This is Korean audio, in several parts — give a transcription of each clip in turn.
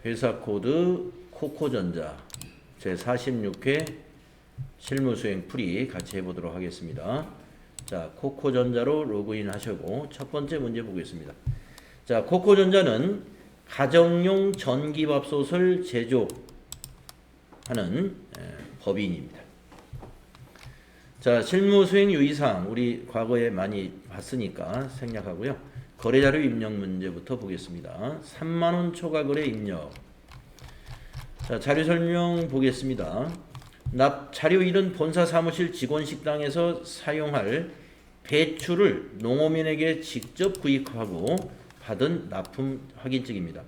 회사 코드 코코전자 제46회 실무수행 풀이 같이 해보도록 하겠습니다. 자, 코코전자로 로그인 하시고 첫 번째 문제 보겠습니다. 자, 코코전자는 가정용 전기밥솥을 제조하는 법인입니다. 자, 실무수행 유의사항 우리 과거에 많이 봤으니까 생략하고요. 거래자료 입력 문제부터 보겠습니다. 3만원 초과 거래 입력. 자, 자료 설명 보겠습니다. 자료 1은 본사 사무실 직원 식당에서 사용할 배추를 농어민에게 직접 구입하고 받은 납품 확인증입니다.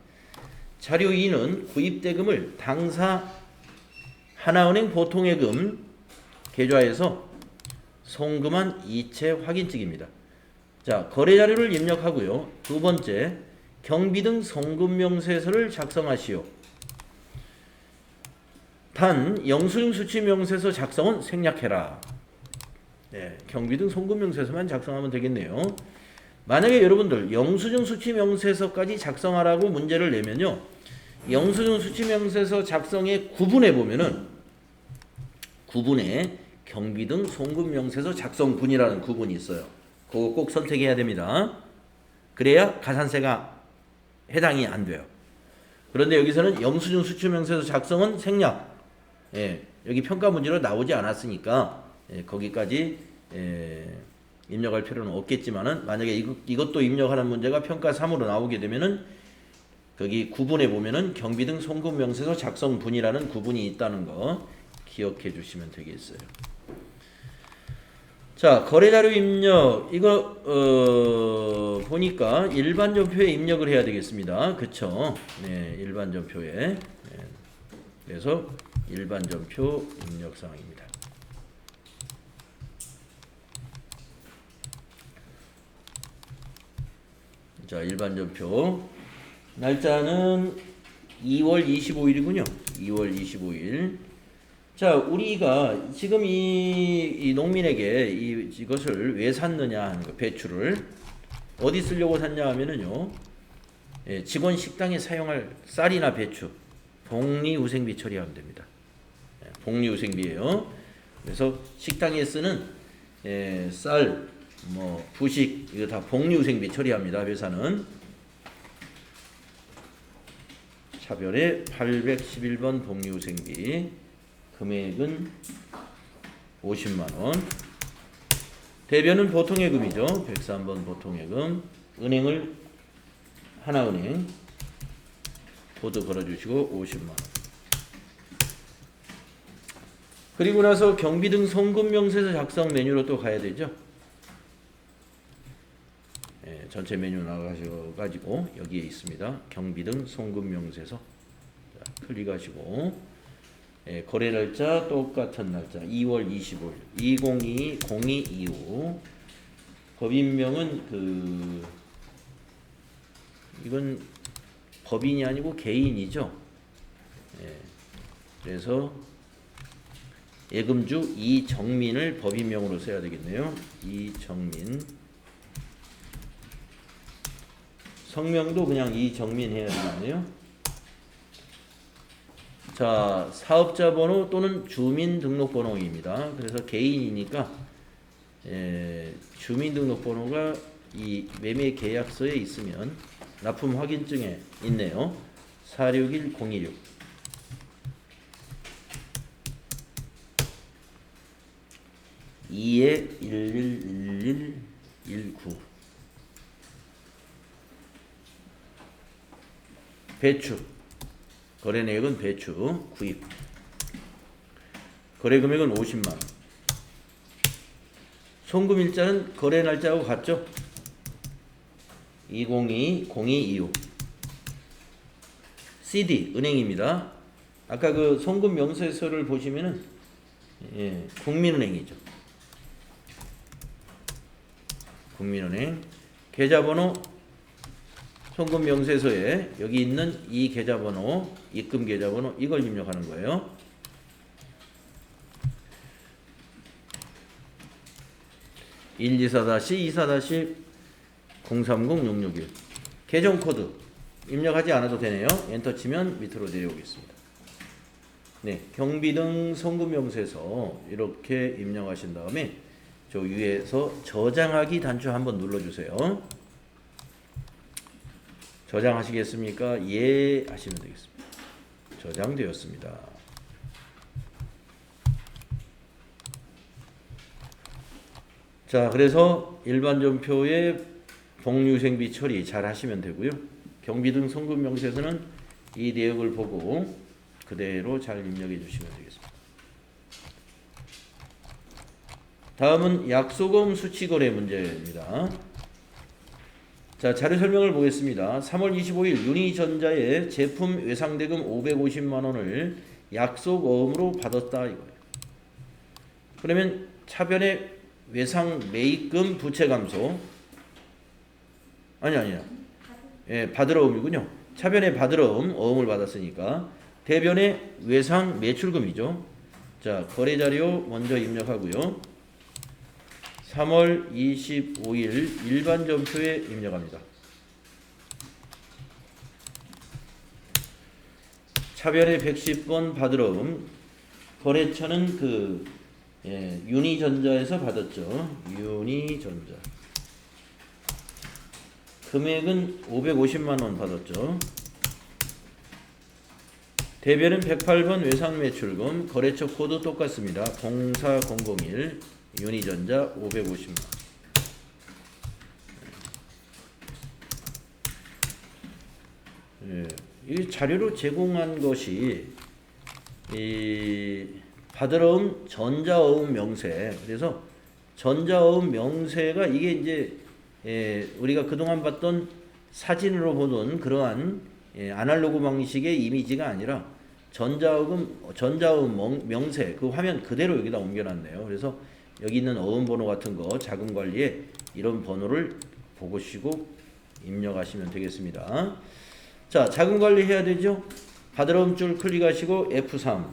자료 2는 구입대금을 당사 하나은행 보통예금 계좌에서 송금한 이체 확인증입니다. 자, 거래자료를 입력하고요. 두 번째, 경비등 송금명세서를 작성하시오. 단, 영수증 수취명세서 작성은 생략해라. 네, 경비등 송금명세서만 작성하면 되겠네요. 만약에 여러분들 영수증 수취명세서까지 작성하라고 문제를 내면요. 영수증 수취명세서 작성에 구분해 보면은 구분에 경비등 송금명세서 작성분이라는 구분이 있어요. 그거 꼭 선택해야 됩니다. 그래야 가산세가 해당이 안 돼요. 그런데 여기서는 영수증 수취명세서 작성은 생략. 예, 여기 평가 문제로 나오지 않았으니까 거기까지 입력할 필요는 없겠지만은 만약에 이것도 입력하는 문제가 평가 3으로 나오게 되면은 거기 구분해 보면은 경비등 송금명세서 작성분이라는 구분이 있다는 거 기억해 주시면 되겠어요. 자, 거래자료 입력 이거 보니까 일반전표에 입력을 해야 되겠습니다. 그쵸? 네, 일반전표에. 네, 그래서 일반전표 입력사항입니다. 자, 일반전표 날짜는 2월 25일이군요. 2월 25일. 자, 우리가 지금 이 농민에게 이것을 왜 샀느냐 하는 거, 배추를 어디 쓰려고 샀냐 하면은요, 직원 식당에 사용할 쌀이나 배추, 복리후생비 처리하면 됩니다. 복리후생비예요. 그래서 식당에 쓰는 쌀, 뭐 부식 이거 다 복리후생비 처리합니다. 회사는 차별에 811번 복리후생비. 금액은 50만원. 대변은 보통예금이죠. 103번 보통예금. 은행을 하나은행 코드 걸어주시고 50만원. 그리고 나서 경비등 송금명세서 작성 메뉴로 또 가야 되죠. 전체 메뉴 나가셔가지고 여기에 있습니다. 경비등 송금명세서. 자, 클릭하시고 거래 날짜 똑같은 날짜 2월 25일 2022-0225 법인명은 이건 법인이 아니고 개인이죠. 그래서 예금주 이정민을 법인명으로 써야 되겠네요. 이정민. 성명도 그냥 이정민 해야 되겠네요. 자, 사업자 번호 또는 주민등록번호입니다. 그래서 개인이니까 주민등록번호가 이 매매계약서에 있으면 납품 확인증에 있네요. 461026 2에 111119 배추 거래 내역은 배추 구입. 거래 금액은 50만원. 송금 일자는 거래 날짜하고 같죠? 202-0225 CD 은행입니다. 아까 그 송금 명세서를 보시면은 국민은행이죠. 국민은행. 계좌번호 송금 명세서에 여기 있는 이 계좌번호, 입금 계좌번호 이걸 입력하는 거예요. (124-24-030-661) 계정 코드 입력하지 않아도 되네요. 엔터 치면 밑으로 내려오겠습니다. 네, 경비등 성금명세서 이렇게 입력하신 다음에 저 위에서 저장하기 단추 한번 눌러주세요. 저장하시겠습니까? 예 하시면 되겠습니다. 저장되었습니다. 자, 그래서 일반 전표의 복류생비 처리 잘 하시면 되고요. 경비등 성금명세서는 이 내역을 보고 그대로 잘 입력해 주시면 되겠습니다. 다음은 약소금 수취거래 문제입니다. 자, 자료 설명을 보겠습니다. 3월 25일 유니전자의 제품 외상대금 550만 원을 약속어음으로 받았다 이거예요. 그러면 차변의 외상 매입금 부채 감소 아니야. 예, 받으러음이군요. 차변의 받으러음 어음을 받았으니까 대변의 외상 매출금이죠. 자, 거래 자료 먼저 입력하고요. 3월 25일 일반 전표에 입력합니다. 차변의 110번 받으러음 거래처는 유니전자에서 받았죠. 유니전자 금액은 550만 원 받았죠. 대변은 108번 외상매출금 거래처 코드 똑같습니다. 04001 유니전자 550만 원. 이 자료로 제공한 것이 이 받으러음 전자어음 명세. 그래서 전자어음 명세가 이게 이제 우리가 그동안 봤던 사진으로 보던 그러한 아날로그 방식의 이미지가 아니라 전자어음 명세 그 화면 그대로 여기다 옮겨놨네요. 그래서 여기 있는 어음 번호 같은 거 자금 관리에 이런 번호를 보시고 입력하시면 되겠습니다. 자, 자금 관리 해야 되죠. 받으러음 줄 클릭하시고 F3.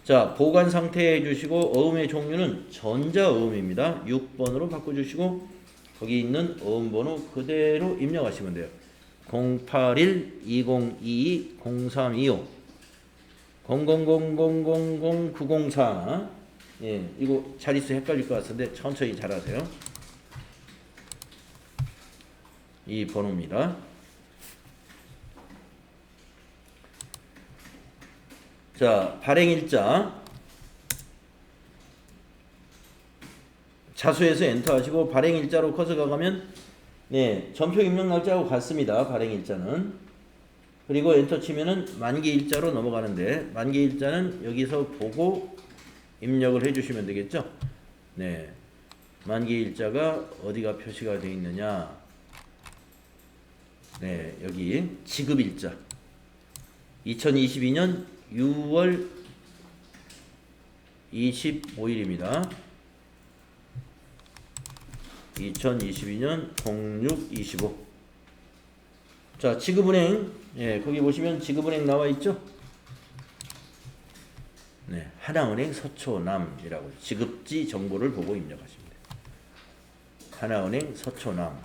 자, 보관 상태 해주시고 어음의 종류는 전자어음입니다. 6번으로 바꿔주시고 거기 있는 어음 번호 그대로 입력하시면 돼요. 081-2022-0325 0000000904 예, 이거 자릿수 헷갈릴 것 같은데 천천히 잘하세요. 이 번호입니다. 자, 발행일자 자수해서 엔터 하시고 발행일자로 커서가 가면 네, 전표 입력 날짜하고 같습니다. 발행일자는. 그리고 엔터 치면은 만기일자로 넘어가는데 만기일자는 여기서 보고 입력을 해주시면 되겠죠. 네, 만기일자가 어디가 표시가 되어 있느냐. 네, 여기 지급일자 2022년 6월 25일입니다. 2022년 0625. 자, 지급은행. 예, 거기 보시면 지급은행 나와 있죠? 네, 하나은행 서초남이라고 지급지 정보를 보고 입력하시면 돼요. 하나은행 서초남.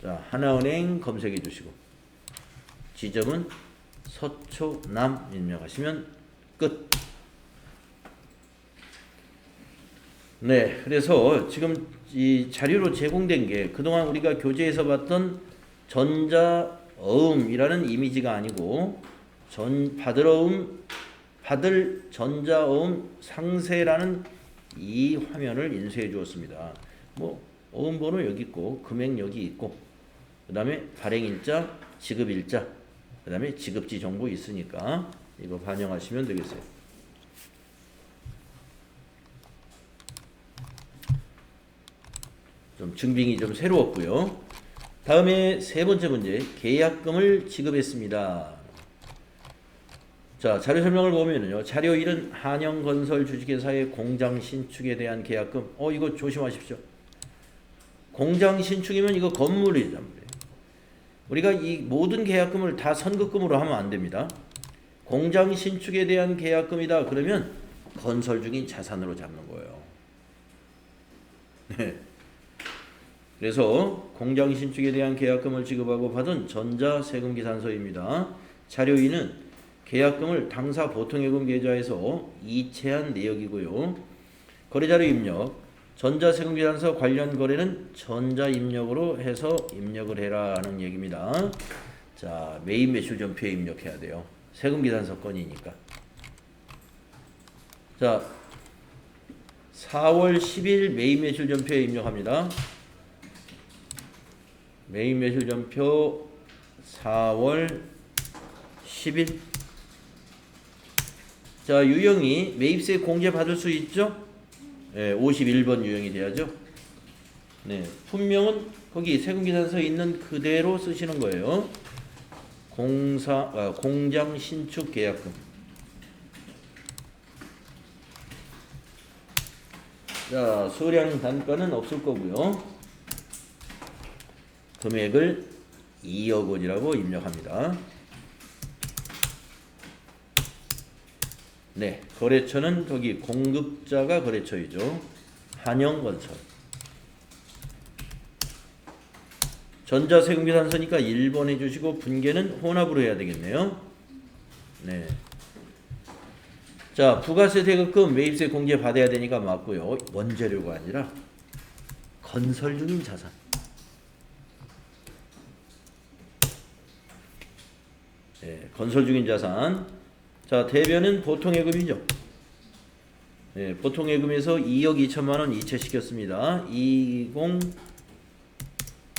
자, 하나은행 검색해 주시고 지점은 서초남 입력하시면 끝. 네, 그래서 지금 이 자료로 제공된 게 그동안 우리가 교재에서 봤던 전자어음이라는 이미지가 아니고 받을 전자어음 상세라는 이 화면을 인쇄해 주었습니다. 뭐 어음 번호 여기 있고 금액 여기 있고 그 다음에 발행일자, 지급일자, 그 다음에 지급지 정보 있으니까 이거 반영하시면 되겠어요. 좀 증빙이 좀 새로웠고요. 다음에 세 번째 문제, 계약금을 지급했습니다. 자, 자료 설명을 보면요. 자료 1은 한영건설 주식회사의 공장 신축에 대한 계약금. 이거 조심하십시오. 공장 신축이면 이거 건물이란 말이에요. 우리가 이 모든 계약금을 다 선급금으로 하면 안 됩니다. 공장 신축에 대한 계약금이다 그러면 건설 중인 자산으로 잡는 거예요. 네. 그래서 공장 신축에 대한 계약금을 지급하고 받은 전자세금계산서입니다. 자료 2는 계약금을 당사 보통예금 계좌에서 이체한 내역이고요. 거래자료 입력, 전자세금계산서 관련 거래는 전자입력으로 해서 입력을 해라 하는 얘기입니다. 자, 매입 매출 전표에 입력해야 돼요. 세금계산서 건이니까. 자, 4월 10일 매입 매출 전표에 입력합니다. 매입 매출 전표 4월 10일. 자, 유형이 매입세 공제 받을 수 있죠? 네, 51번 유형이 돼야죠. 네, 품명은 거기 세금계산서에 있는 그대로 쓰시는 거예요. 공장 신축 계약금. 자, 수량 단가는 없을 거고요. 금액을 2억 원이라고 입력합니다. 네, 거래처는 거기 공급자가 거래처이죠. 한영건설. 전자세금계산서니까 1번 해주시고 분계는 혼합으로 해야 되겠네요. 네. 자, 부가세 대급금 매입세 공제 받아야 되니까 맞고요. 원재료가 아니라 건설 중인 자산. 네, 건설 중인 자산. 자, 대변은 보통예금이죠. 네, 보통예금에서 2억 2천만 원 이체시켰습니다. 20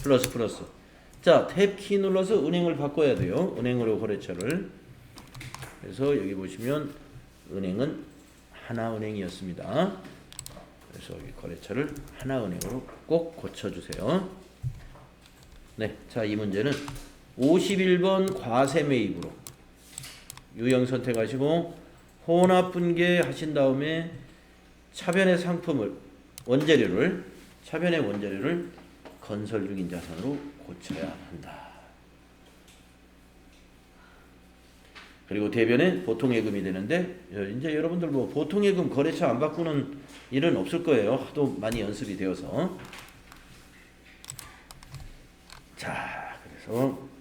플러스. 자, 탭 키 눌러서 은행을 바꿔야 돼요. 은행으로 거래처를. 그래서 여기 보시면 은행은 하나은행이었습니다. 그래서 여기 거래처를 하나은행으로 꼭 고쳐주세요. 네, 자, 이 문제는 51번 과세 매입으로 유형 선택하시고 혼합분계 하신 다음에 차변의 상품을 차변의 원재료를 건설 중인 자산으로 고쳐야 한다. 그리고 대변에 보통예금이 되는데 이제 여러분들 뭐 보통예금 거래처 안 바꾸는 일은 없을 거예요. 하도 많이 연습이 되어서. 자, 그래서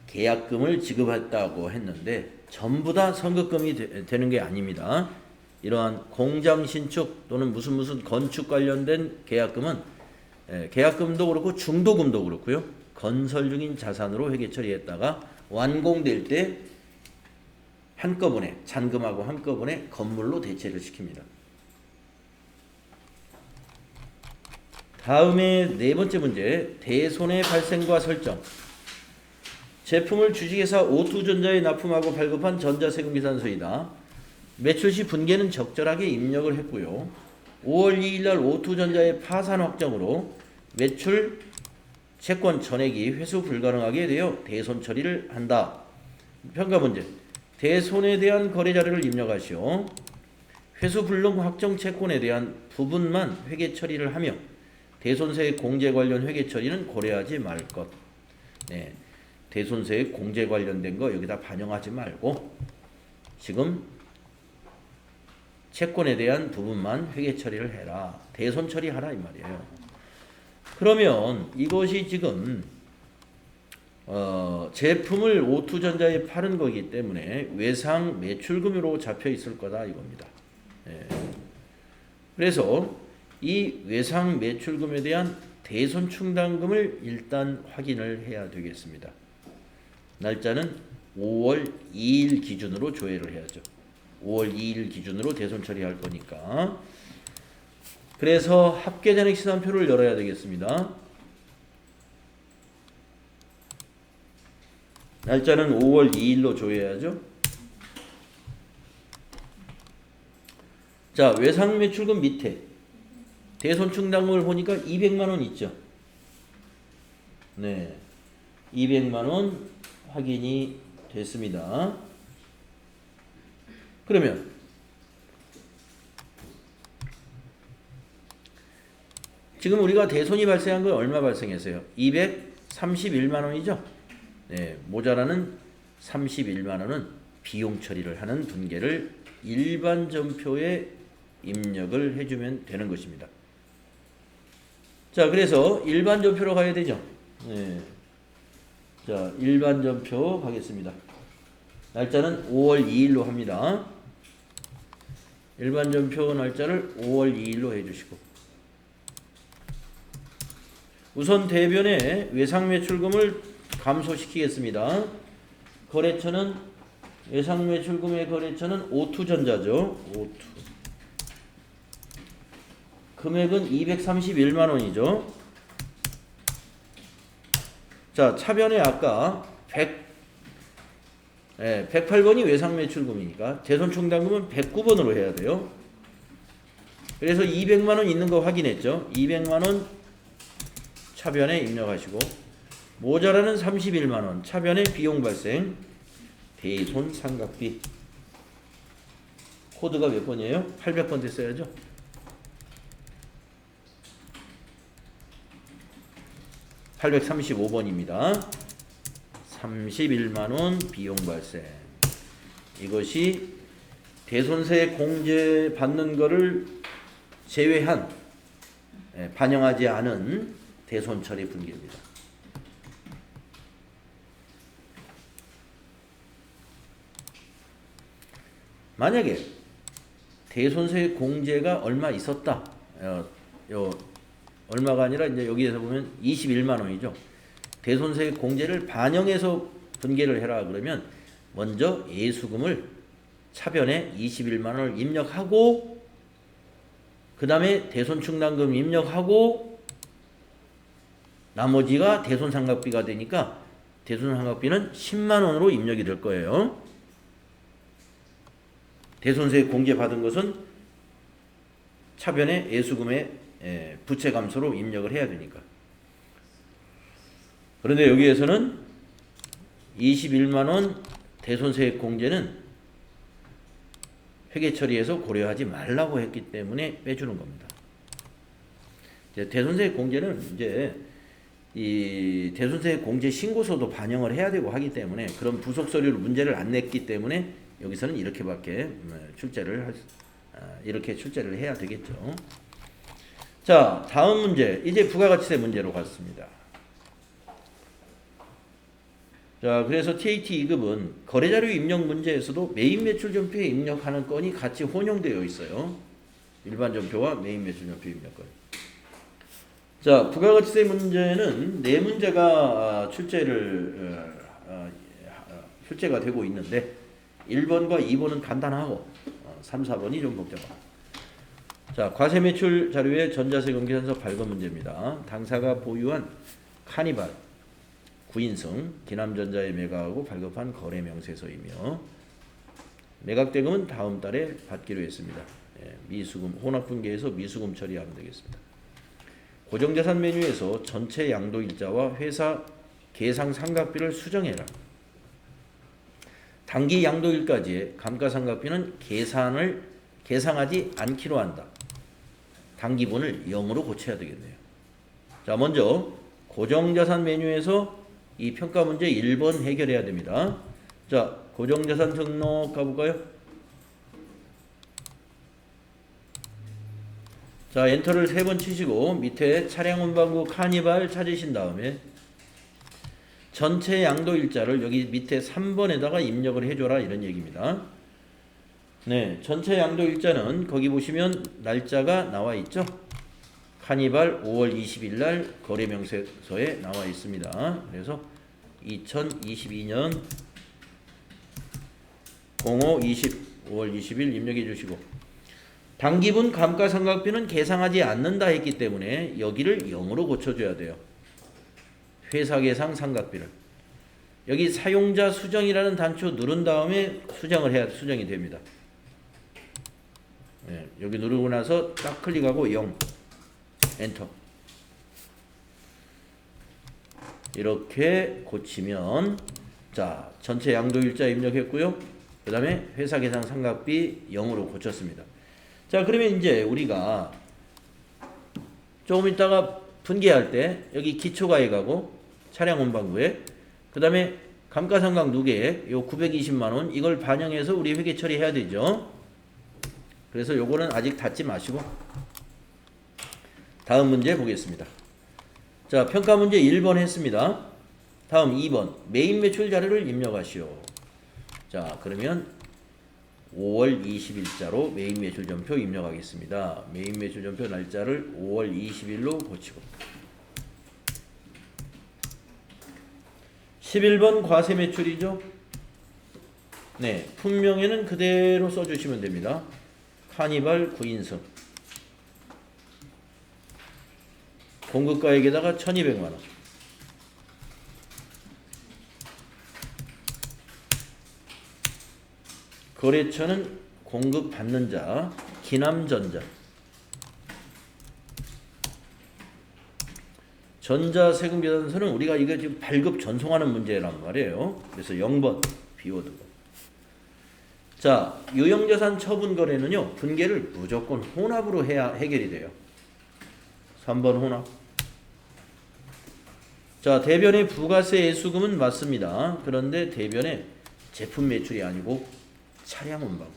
계약금을 지급했다고 했는데 전부 다 선급금이 되는 게 아닙니다. 이러한 공장 신축 또는 무슨 건축 관련된 계약금은 계약금도 그렇고 중도금도 그렇고요. 건설 중인 자산으로 회계 처리했다가 완공될 때 한꺼번에 잔금하고 한꺼번에 건물로 대체를 시킵니다. 다음에 네 번째 문제, 대손해 발생과 설정. 제품을 주식회사 오투전자에 납품하고 발급한 전자세금계산서이다. 매출 시 분계는 적절하게 입력을 했고요. 5월 2일 날 오투전자의 파산 확정으로 매출 채권 전액이 회수 불가능하게 되어 대손 처리를 한다. 평가 문제. 대손에 대한 거래 자료를 입력하시오. 회수 불능 확정 채권에 대한 부분만 회계 처리를 하며 대손세 공제 관련 회계 처리는 고려하지 말 것. 네. 대손세 공제 관련된 거 여기다 반영하지 말고 지금 채권에 대한 부분만 회계 처리를 해라. 대손 처리하라 이 말이에요. 그러면 이것이 지금 제품을 오투전자에 파는 거기 때문에 외상 매출금으로 잡혀 있을 거다 이겁니다. 예. 그래서 이 외상 매출금에 대한 대손 충당금을 일단 확인을 해야 되겠습니다. 날짜는 5월 2일 기준으로 조회를 해야죠. 5월 2일 기준으로 대손 처리할 거니까. 그래서 합계잔액 시산표를 열어야 되겠습니다. 날짜는 5월 2일로 조회해야죠. 자, 외상 매출금 밑에 대손 충당금을 보니까 200만 원 있죠. 네, 200만 원 확인이 됐습니다. 그러면 지금 우리가 대손이 발생한 건 얼마 발생했어요? 231만 원이죠. 네, 모자라는 31만 원은 비용 처리를 하는 분계를 일반 전표에 입력을 해주면 되는 것입니다. 자, 그래서 일반 전표로 가야 되죠. 네. 자, 일반 전표 가겠습니다. 날짜는 5월 2일로 합니다. 일반 전표 날짜를 5월 2일로 해주시고, 우선 대변의 외상매출금을 감소시키겠습니다. 거래처는 외상매출금의 거래처는 오투전자죠. 오투. 금액은 231만 원이죠. 자, 차변에 아까 108번이 외상매출금이니까 대손충당금은 109번으로 해야 돼요. 그래서 200만 원 있는 거 확인했죠. 200만 원 차변에 입력하시고, 모자라는 31만 원 차변에 비용 발생, 대손 삼각비. 코드가 몇 번이에요? 800번 됐어야죠. (835번입니다) 31만원 비용 발생. 이것이 대손세 공제 받는 거를 제외한, 반영하지 않은 대손 처리 분기입니다. 만약에 대손세 공제가 얼마 있었다. 얼마가 아니라 이제 여기에서 보면 21만 원이죠. 대손세 공제를 반영해서 분계를 해라 그러면 먼저 예수금을 차변에 21만 원을 입력하고, 그 다음에 대손충당금 입력하고, 나머지가 대손상각비가 되니까 대손상각비는 10만 원으로 입력이 될 거예요. 대손세 공제 받은 것은 차변에 예수금의 부채 감소로 입력을 해야 되니까. 그런데 여기에서는 21만 원 대손세 공제는 회계 처리에서 고려하지 말라고 했기 때문에 빼주는 겁니다. 이제 대손세 공제는 이제 이 대손세 공제 신고서도 반영을 해야 되고 하기 때문에 그런 부속 서류로 문제를 안 냈기 때문에 여기서는 이렇게밖에 이렇게 출제를 해야 되겠죠. 자, 다음 문제. 이제 부가가치세 문제로 갔습니다. 자, 그래서 TAT 2급은 거래자료 입력 문제에서도 메인 매출 전표에 입력하는 건이 같이 혼용되어 있어요. 일반 전표와 메인 매출 전표 입력건. 자, 부가가치세 문제는 네 문제가 출제가 되고 있는데 1번과 2번은 간단하고 3, 4번이 좀 복잡하고. 자, 과세매출 자료의 전자세금 계산서 발급 문제입니다. 당사가 보유한 카니발, 구인승, 기남전자에 매각하고 발급한 거래명세서이며 매각대금은 다음 달에 받기로 했습니다. 미수금, 혼합분계에서 미수금 처리하면 되겠습니다. 고정자산 메뉴에서 전체 양도일자와 회사 계상 상각비를 수정해라. 단기 양도일까지의 감가상각비는 계상하지 않기로 한다. 단기분을 0으로 고쳐야 되겠네요. 자, 먼저 고정자산 메뉴에서 이 평가 문제 1번 해결해야 됩니다. 자, 고정자산 등록 가볼까요? 자, 엔터를 3번 치시고 밑에 차량 운반구 카니발 찾으신 다음에 전체 양도일자를 여기 밑에 3번에다가 입력을 해줘라 이런 얘기입니다. 네, 전체 양도일자는 거기 보시면 날짜가 나와 있죠. 카니발 5월 20일 날 거래명세서에 나와 있습니다. 그래서 2022년 05-20 5월 20일 입력해 주시고, 단기분 감가상각비는 계상하지 않는다 했기 때문에 여기를 0으로 고쳐줘야 돼요. 회사 계상 상각비를. 여기 사용자 수정이라는 단추 누른 다음에 수정을 해야 수정이 됩니다. 네, 여기 누르고 나서 딱 클릭하고 0 엔터. 이렇게 고치면, 자, 전체 양도일자 입력했고요. 그 다음에 회사 계상 상각비 0으로 고쳤습니다. 자, 그러면 이제 우리가 조금 있다가 분계할 때 여기 기초가액 하고 차량 운반구에 그 다음에 감가상각 누계액 요 920만원 이걸 반영해서 우리 회계 처리해야 되죠. 그래서 요거는 아직 닫지 마시고 다음 문제 보겠습니다. 자, 평가 문제 1번 했습니다. 다음 2번. 메인 매출 자료를 입력하시오. 자, 그러면 5월 20일자로 메인 매출 전표 입력하겠습니다. 메인 매출 전표 날짜를 5월 20일로 고치고. 11번 과세 매출이죠. 네, 품명에는 그대로 써주시면 됩니다. 카니발 9인승. 공급가액에다가 1200만원. 거래처는 공급받는 자, 기남전자. 전자세금계산서는 우리가 이거 지금 발급 전송하는 문제란 말이에요. 그래서 0번 비워두고. 자, 유형자산 처분 거래는요, 분계를 무조건 혼합으로 해야 해결이 돼요. 3번 혼합. 자, 대변의 부가세 애수금은 맞습니다. 그런데 대변의 제품 매출이 아니고 차량 운반구.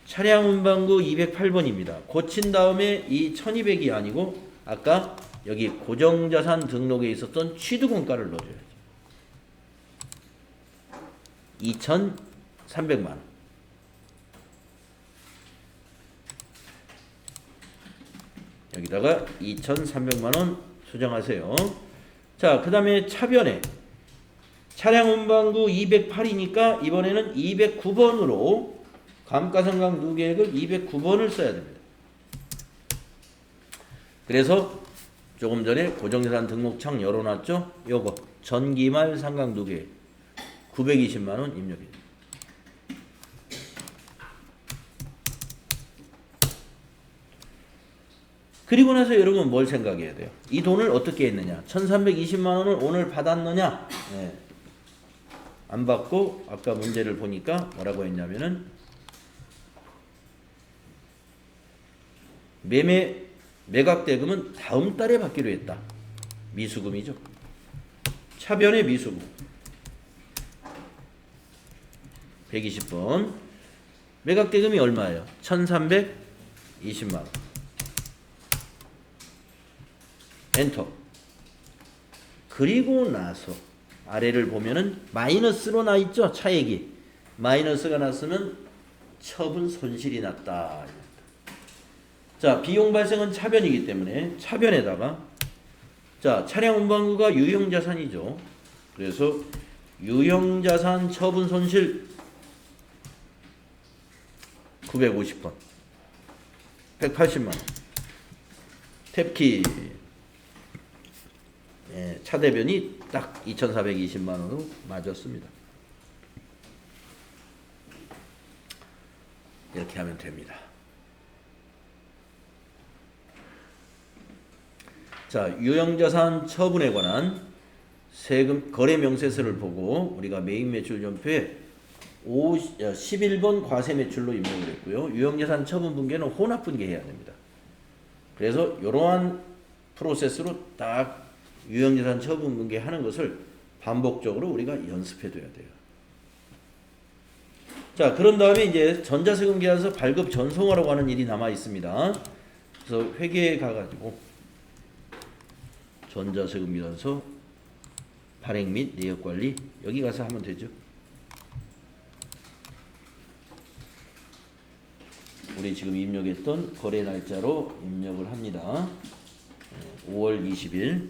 차량 운반구 208번입니다. 고친 다음에 이 1200이 아니고 아까 여기 고정자산 등록에 있었던 취득원가를 넣어줘야죠. 2300만원. 여기다가 2300만원 수정하세요. 자, 그 다음에 차변에 차량 운반구 208이니까 이번에는 209번으로 감가상각 누계액을 209번을 써야 됩니다. 그래서 조금 전에 고정자산 등록창 열어놨죠? 요거 전기말 상각 누계액 920만원 입력해요. 그리고 나서 여러분 뭘 생각해야 돼요? 이 돈을 어떻게 했느냐? 1320만원을 오늘 받았느냐? 네. 안 받고 아까 문제를 보니까 뭐라고 했냐면은 매각대금은 다음 달에 받기로 했다. 미수금이죠. 차변의 미수금 120번. 매각대금이 얼마예요? 1320만원. 엔터. 그리고 나서 아래를 보면은 마이너스로 나 있죠. 차액이 마이너스가 났으면 처분 손실이 났다. 자, 비용 발생은 차변이기 때문에 차변에다가 자, 차량 운반구가 유형자산이죠. 그래서 유형자산 처분 손실 950번 180만원. 탭키. 예, 차대변이 딱 2420만원으로 맞았습니다. 이렇게 하면 됩니다. 자, 유형자산 처분에 관한 세금 거래 명세서를 보고 우리가 메인 매출 전표에 11번 과세 매출로 입력을 했고요. 유형자산 처분 분계는 혼합 분계해야 됩니다. 그래서 이러한 프로세스로 딱 유형자산 처분 분계하는 것을 반복적으로 우리가 연습해 둬야 돼요. 자, 그런 다음에 이제 전자세금 계산서 발급 전송하라고 하는 일이 남아 있습니다. 그래서 회계에 가가지고 전자세금 계산서 발행 및 내역 관리 여기 가서 하면 되죠. 우리 지금 입력했던 거래 날짜로 입력을 합니다. 5월 20일.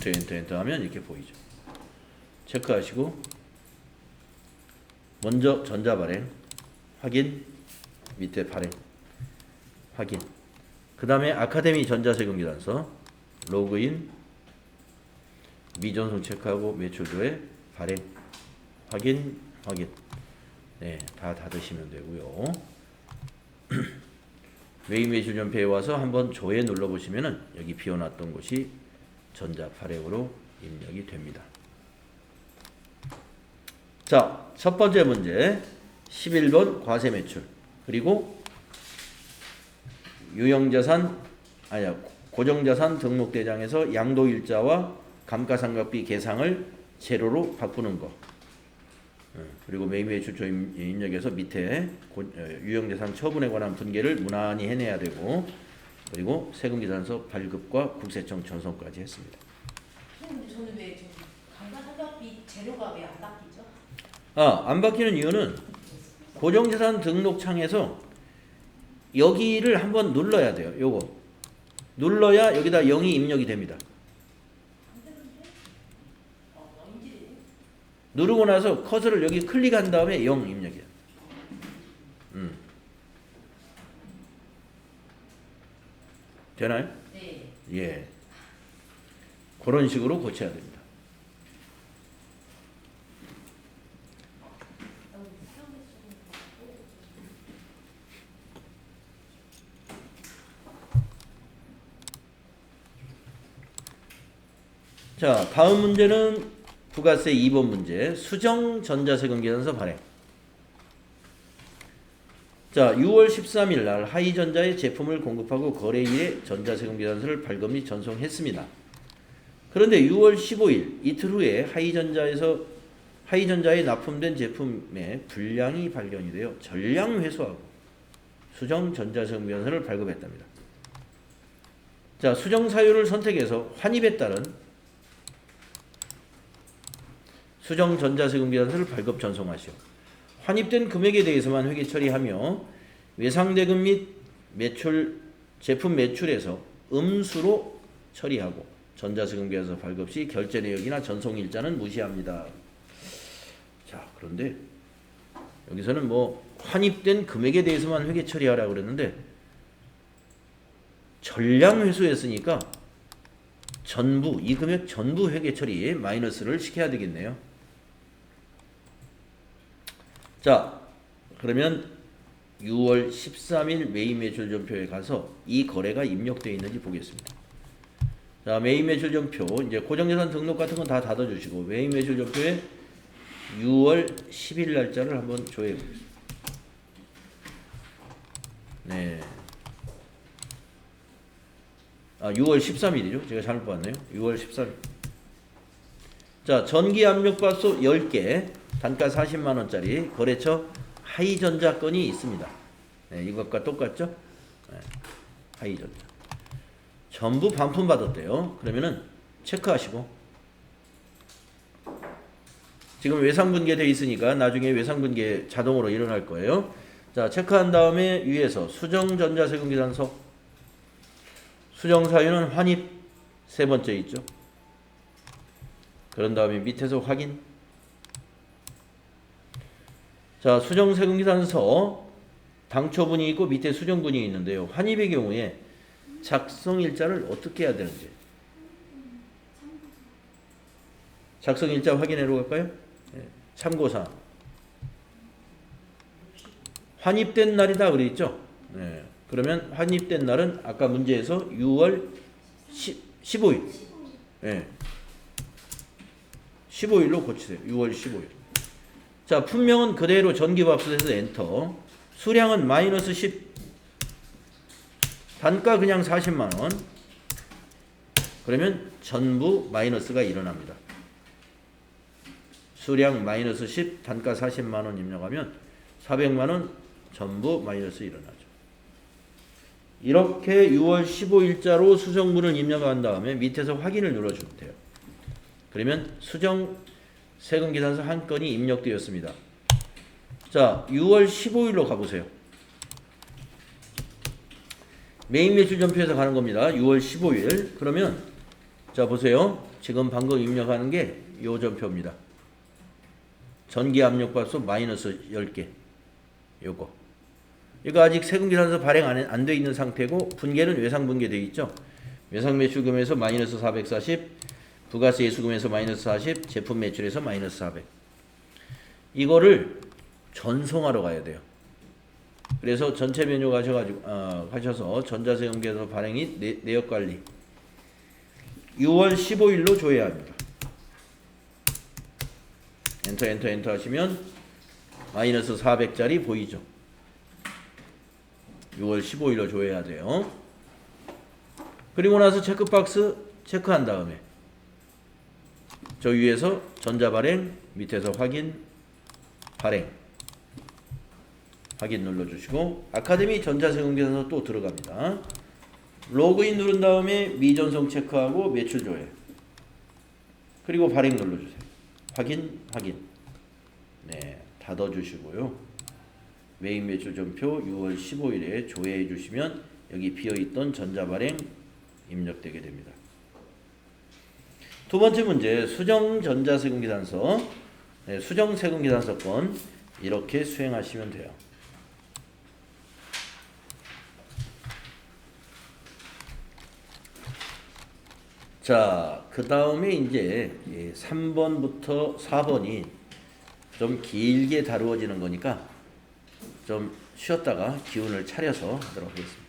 엔터 하면 이렇게 보이죠. 체크하시고 먼저 전자발행 확인, 밑에 발행 확인, 그 다음에 아카데미 전자세금 계산서 로그인, 미전송 체크하고 매출조회 발행 확인. 네, 다 닫으시면 되고요. 메인 매출 전표에 와서 한번 조회 눌러보시면은 여기 비워놨던 곳이 전자 발행으로 입력이 됩니다. 자, 첫 번째 문제 11번 과세 매출 그리고 고정자산 등록대장에서 양도일자와 감가상각비 계상을 제로로 바꾸는 거. 그리고 매입 매출처 입력해서 밑에 유형대상 처분에 관한 분계를 무난히 해내야 되고, 그리고 세금계산서 발급과 국세청 전송까지 했습니다. 근데 저는 왜 좀 감가상각비 재료가 왜 안 바뀌죠? 안 바뀌는 이유는 고정재산 등록창에서 여기를 한번 눌러야 돼요. 요거 눌러야 여기다 0이 입력이 됩니다. 누르고 나서 커서를 여기 클릭한 다음에 0 입력이야. 되나요? 네. 예. 그런 식으로 고쳐야 됩니다. 자, 다음 문제는 부가세 2번 문제. 수정 전자세금 계산서 발행. 자, 6월 13일 날 하이전자에 제품을 공급하고 거래일에 전자세금 계산서를 발급 및 전송했습니다. 그런데 6월 15일 이틀 후에 하이전자에 납품된 제품의 불량이 발견이 되어 전량 회수하고 수정 전자세금 계산서를 발급했답니다. 자, 수정 사유를 선택해서 환입에 따른 수정 전자세금 계산서를 발급 전송하시오. 환입된 금액에 대해서만 회계 처리하며 외상대금 및 제품 매출에서 음수로 처리하고 전자세금 계산서 발급 시 결제 내역이나 전송 일자는 무시합니다. 자, 그런데 여기서는 뭐 환입된 금액에 대해서만 회계 처리하라고 그랬는데 전량 회수했으니까 전부, 이 금액 전부 회계 처리에 마이너스를 시켜야 되겠네요. 자, 그러면 6월 13일 매입 매출 전표에 가서 이 거래가 입력되어 있는지 보겠습니다. 자, 매입 매출 전표, 이제 고정예산 등록 같은 건 다 닫아주시고 매입 매출 전표에 6월 10일 날짜를 한번 조회해 보겠습니다. 네. 6월 13일이죠. 제가 잘못 봤네요. 6월 13일. 자, 전기 압력밥솥 10개, 단가 40만 원짜리 거래처 하이전자 건이 있습니다. 네, 이것과 똑같죠? 네, 하이전자. 전부 반품 받았대요. 그러면은 체크하시고, 지금 외상분계 되어 있으니까 나중에 외상분계 자동으로 일어날 거예요. 자, 체크한 다음에 위에서 수정전자세금 계산서, 수정사유는 환입 세 번째 있죠. 그런 다음에 밑에서 확인. 자, 수정세금 계산서 당초분이 있고 밑에 수정분이 있는데요. 환입의 경우에 작성일자를 어떻게 해야 되는지. 작성일자 확인해로 갈까요? 네. 참고사항. 환입된 날이다 그랬죠? 네. 그러면 환입된 날은 아까 문제에서 6월 15일. 네. 15일로 고치세요. 6월 15일. 자, 품명은 그대로 전기밥솥에서 엔터. 수량은 마이너스 10. 단가 그냥 40만원. 그러면 전부 마이너스가 일어납니다. 수량 마이너스 10, 단가 40만원 입력하면 400만원 전부 마이너스 일어나죠. 이렇게 6월 15일자로 수정분을 입력한 다음에 밑에서 확인을 눌러주면 돼요. 그러면 수정 세금 계산서 한 건이 입력되었습니다. 자, 6월 15일로 가보세요. 매입 매출 전표에서 가는 겁니다. 6월 15일. 그러면 자, 보세요. 지금 방금 입력하는 게 요 전표입니다. 전기 압력밥솥 마이너스 10개. 요거. 이거 아직 세금 계산서 발행 안 돼 있는 상태고 분계는 외상 분계되어 있죠. 외상 매출금에서 마이너스 440, 부가세 예수금에서 마이너스 40, 제품 매출에서 마이너스 400. 이거를 전송하러 가야 돼요. 그래서 전체 메뉴 가셔서 전자세금 계산서 발행 및 내역 관리 6월 15일로 조회해야 합니다. 엔터 하시면 마이너스 400짜리 보이죠? 6월 15일로 조회해야 돼요. 그리고 나서 체크박스 체크한 다음에 저 위에서 전자발행, 밑에서 확인, 발행. 확인 눌러주시고 아카데미 전자세금계산서 또 들어갑니다. 로그인 누른 다음에 미전송 체크하고 매출 조회. 그리고 발행 눌러주세요. 확인. 네, 닫아주시고요. 메인 매출 전표 6월 15일에 조회해 주시면 여기 비어있던 전자발행 입력되게 됩니다. 두 번째 문제, 수정전자세금계산서. 네, 수정세금계산서건 이렇게 수행하시면 돼요. 자, 그 다음에 이제 3번부터 4번이 좀 길게 다루어지는 거니까 좀 쉬었다가 기운을 차려서 하도록 하겠습니다.